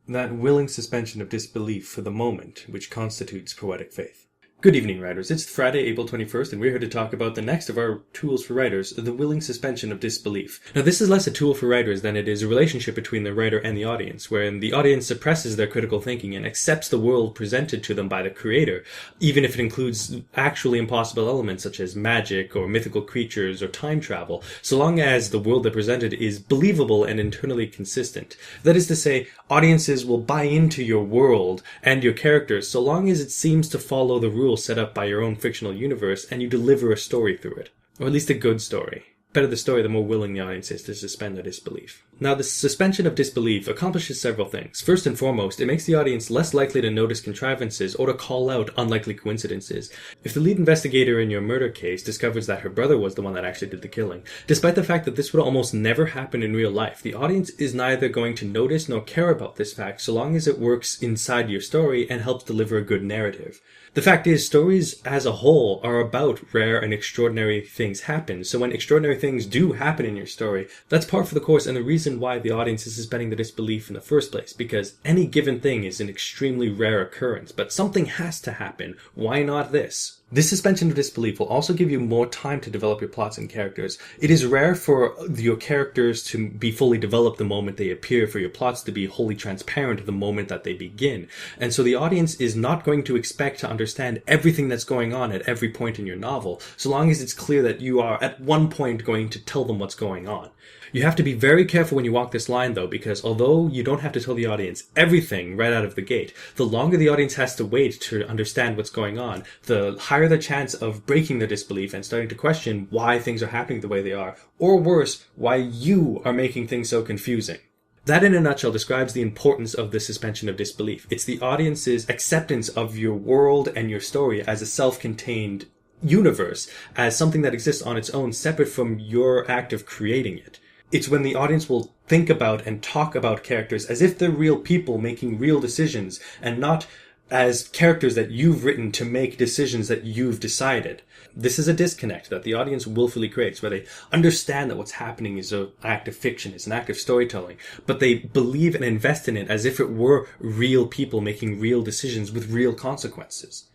that willing suspension of disbelief for the moment which constitutes poetic faith. Good evening, writers. It's Friday, April 21st, and we're here to talk about the next of our tools for writers, the willing suspension of disbelief. Now, this is less a tool for writers than it is a relationship between the writer and the audience, wherein the audience suppresses their critical thinking and accepts the world presented to them by the creator, even if it includes actually impossible elements such as magic or mythical creatures or time travel, so long as the world they presented is believable and internally consistent. That is to say, audiences will buy into your world and your characters so long as it seems to follow the rules set up by your own fictional universe and you deliver a story through it. Or at least a good story. The better the story, the more willing the audience is to suspend their disbelief. Now, the suspension of disbelief accomplishes several things. First and foremost, it makes the audience less likely to notice contrivances or to call out unlikely coincidences. If the lead investigator in your murder case discovers that her brother was the one that actually did the killing, despite the fact that this would almost never happen in real life, the audience is neither going to notice nor care about this fact so long as it works inside your story and helps deliver a good narrative. The fact is, stories as a whole are about rare and extraordinary things happen, so when extraordinary things do happen in your story, that's par for the course and the reason why the audience is suspending the disbelief in the first place, because any given thing is an extremely rare occurrence, but something has to happen. Why not this? This suspension of disbelief will also give you more time to develop your plots and characters. It is rare for your characters to be fully developed the moment they appear, for your plots to be wholly transparent the moment that they begin. And so the audience is not going to expect to understand everything that's going on at every point in your novel, so long as it's clear that you are at one point going to tell them what's going on. You have to be very careful when you walk this line, though, because although you don't have to tell the audience everything right out of the gate, the longer the audience has to wait to understand what's going on, the higher the chance of breaking their disbelief and starting to question why things are happening the way they are, or worse, why you are making things so confusing. That, in a nutshell, describes the importance of the suspension of disbelief. It's the audience's acceptance of your world and your story as a self-contained universe, as something that exists on its own, separate from your act of creating it. It's when the audience will think about and talk about characters as if they're real people making real decisions, and not as characters that you've written to make decisions that you've decided. This is a disconnect that the audience willfully creates, where they understand that what's happening is an act of fiction, it's an act of storytelling, but they believe and invest in it as if it were real people making real decisions with real consequences.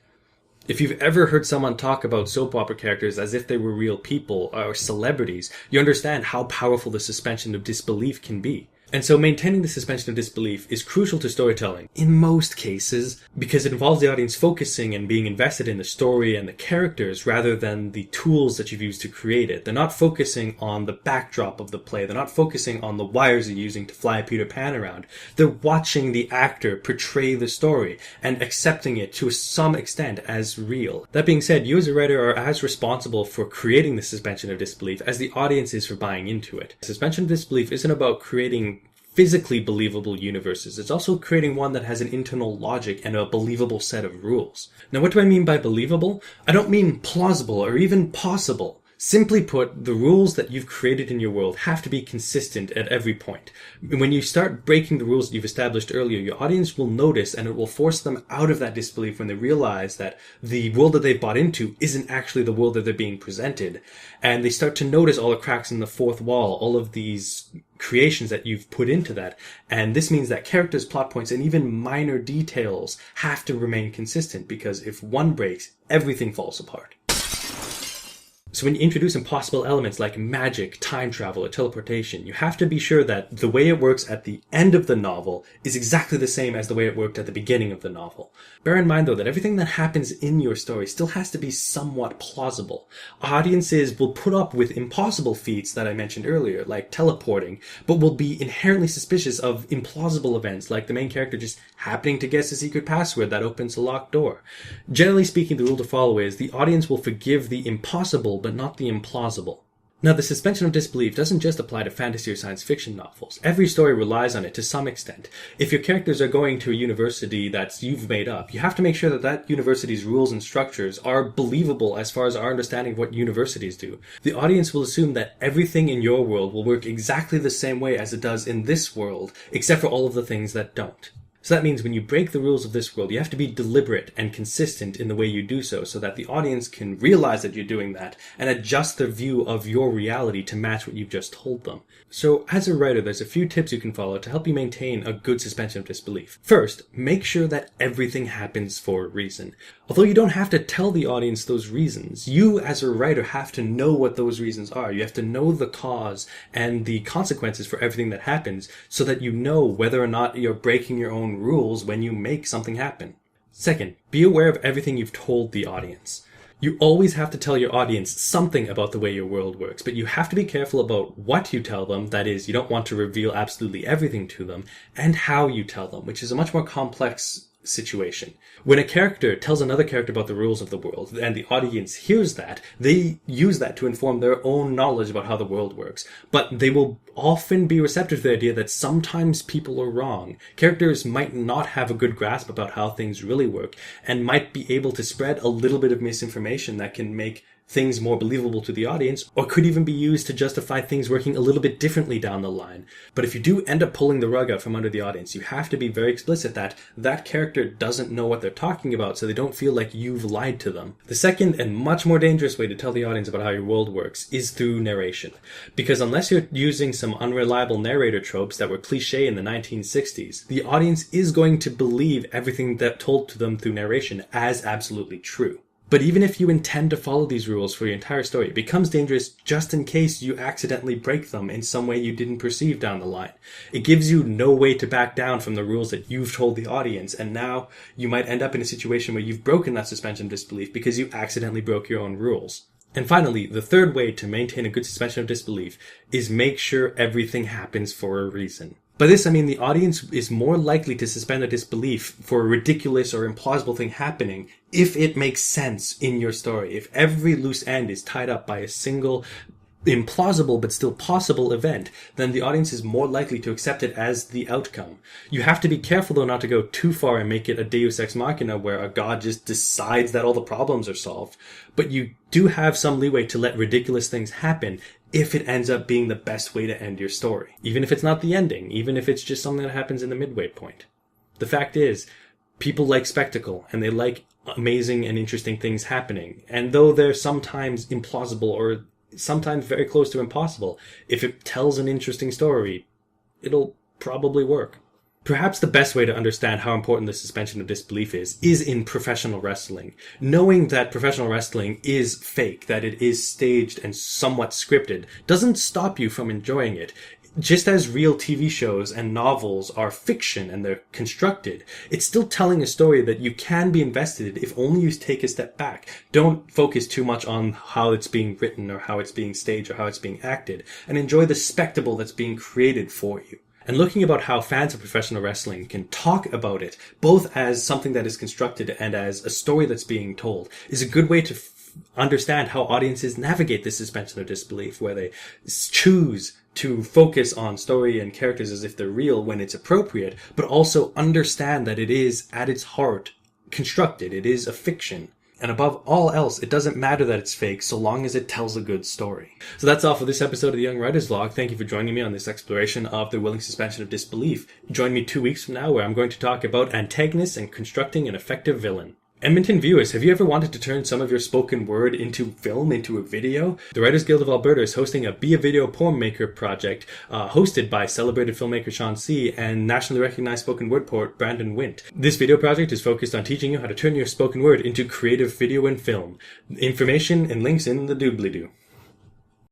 If you've ever heard someone talk about soap opera characters as if they were real people or celebrities, you understand how powerful the suspension of disbelief can be. And so maintaining the suspension of disbelief is crucial to storytelling, in most cases, because it involves the audience focusing and being invested in the story and the characters rather than the tools that you've used to create it. They're not focusing on the backdrop of the play. They're not focusing on the wires you're using to fly Peter Pan around. They're watching the actor portray the story and accepting it to some extent as real. That being said, you as a writer are as responsible for creating the suspension of disbelief as the audience is for buying into it. Suspension of disbelief isn't about creating physically believable universes. It's also creating one that has an internal logic and a believable set of rules. Now, what do I mean by believable? I don't mean plausible or even possible. Simply put, the rules that you've created in your world have to be consistent at every point. When you start breaking the rules that you've established earlier, your audience will notice, and it will force them out of that disbelief when they realize that the world that they've bought into isn't actually the world that they're being presented. And they start to notice all the cracks in the fourth wall, all of these creations that you've put into that. And this means that characters, plot points, and even minor details have to remain consistent, because if one breaks, everything falls apart. So when you introduce impossible elements like magic, time travel, or teleportation, you have to be sure that the way it works at the end of the novel is exactly the same as the way it worked at the beginning of the novel. Bear in mind, though, that everything that happens in your story still has to be somewhat plausible. Audiences will put up with impossible feats that I mentioned earlier, like teleporting, but will be inherently suspicious of implausible events, like the main character just happening to guess a secret password that opens a locked door. Generally speaking, the rule to follow is the audience will forgive the impossible but not the implausible. Now, the suspension of disbelief doesn't just apply to fantasy or science fiction novels. Every story relies on it to some extent. If your characters are going to a university that you've made up, you have to make sure that that university's rules and structures are believable as far as our understanding of what universities do. The audience will assume that everything in your world will work exactly the same way as it does in this world, except for all of the things that don't. So that means when you break the rules of this world, you have to be deliberate and consistent in the way you do so that the audience can realize that you're doing that and adjust their view of your reality to match what you've just told them. So as a writer, there's a few tips you can follow to help you maintain a good suspension of disbelief. First, make sure that everything happens for a reason. Although you don't have to tell the audience those reasons, you as a writer have to know what those reasons are. You have to know the cause and the consequences for everything that happens so that you know whether or not you're breaking your own rules when you make something happen. Second, be aware of everything you've told the audience. You always have to tell your audience something about the way your world works, but you have to be careful about what you tell them. That is, you don't want to reveal absolutely everything to them, and how you tell them, which is a much more complex situation. When a character tells another character about the rules of the world, and the audience hears that, they use that to inform their own knowledge about how the world works. But they will often be receptive to the idea that sometimes people are wrong. Characters might not have a good grasp about how things really work, and might be able to spread a little bit of misinformation that can make things more believable to the audience, or could even be used to justify things working a little bit differently down the line. But if you do end up pulling the rug out from under the audience, you have to be very explicit that that character doesn't know what they're talking about, so they don't feel like you've lied to them. The second and much more dangerous way to tell the audience about how your world works is through narration. Because unless you're using some unreliable narrator tropes that were cliche in the 1960s, the audience is going to believe everything that told to them through narration as absolutely true. But even if you intend to follow these rules for your entire story, it becomes dangerous just in case you accidentally break them in some way you didn't perceive down the line. It gives you no way to back down from the rules that you've told the audience, and now you might end up in a situation where you've broken that suspension of disbelief because you accidentally broke your own rules. And finally, the third way to maintain a good suspension of disbelief is make sure everything happens for a reason. By this, I mean the audience is more likely to suspend their disbelief for a ridiculous or implausible thing happening if it makes sense in your story. If every loose end is tied up by a single implausible but still possible event, then the audience is more likely to accept it as the outcome. You have to be careful though not to go too far and make it a deus ex machina where a god just decides that all the problems are solved. But you do have some leeway to let ridiculous things happen if it ends up being the best way to end your story. Even if it's not the ending, even if it's just something that happens in the midway point. The fact is, people like spectacle, and they like amazing and interesting things happening. And though they're sometimes implausible or sometimes very close to impossible, if it tells an interesting story, it'll probably work. Perhaps the best way to understand how important the suspension of disbelief is in professional wrestling. Knowing that professional wrestling is fake, that it is staged and somewhat scripted, doesn't stop you from enjoying it. Just as real TV shows and novels are fiction and they're constructed, it's still telling a story that you can be invested in if only you take a step back. Don't focus too much on how it's being written or how it's being staged or how it's being acted, and enjoy the spectacle that's being created for you. And looking about how fans of professional wrestling can talk about it, both as something that is constructed and as a story that's being told, is a good way to understand how audiences navigate this suspension of disbelief, where they choose to focus on story and characters as if they're real when it's appropriate, but also understand that it is, at its heart, constructed. It is a fiction. And above all else, it doesn't matter that it's fake so long as it tells a good story. So that's all for this episode of the Young Writer's Log. Thank you for joining me on this exploration of the willing suspension of disbelief. Join me 2 weeks from now where I'm going to talk about antagonists and constructing an effective villain. Edmonton viewers, have you ever wanted to turn some of your spoken word into film, into a video? The Writers Guild of Alberta is hosting a Be a Video Poem Maker project, hosted by celebrated filmmaker Sean C. and nationally recognized spoken word poet Brandon Wint. This video project is focused on teaching you how to turn your spoken word into creative video and film. Information and links in the doobly-doo.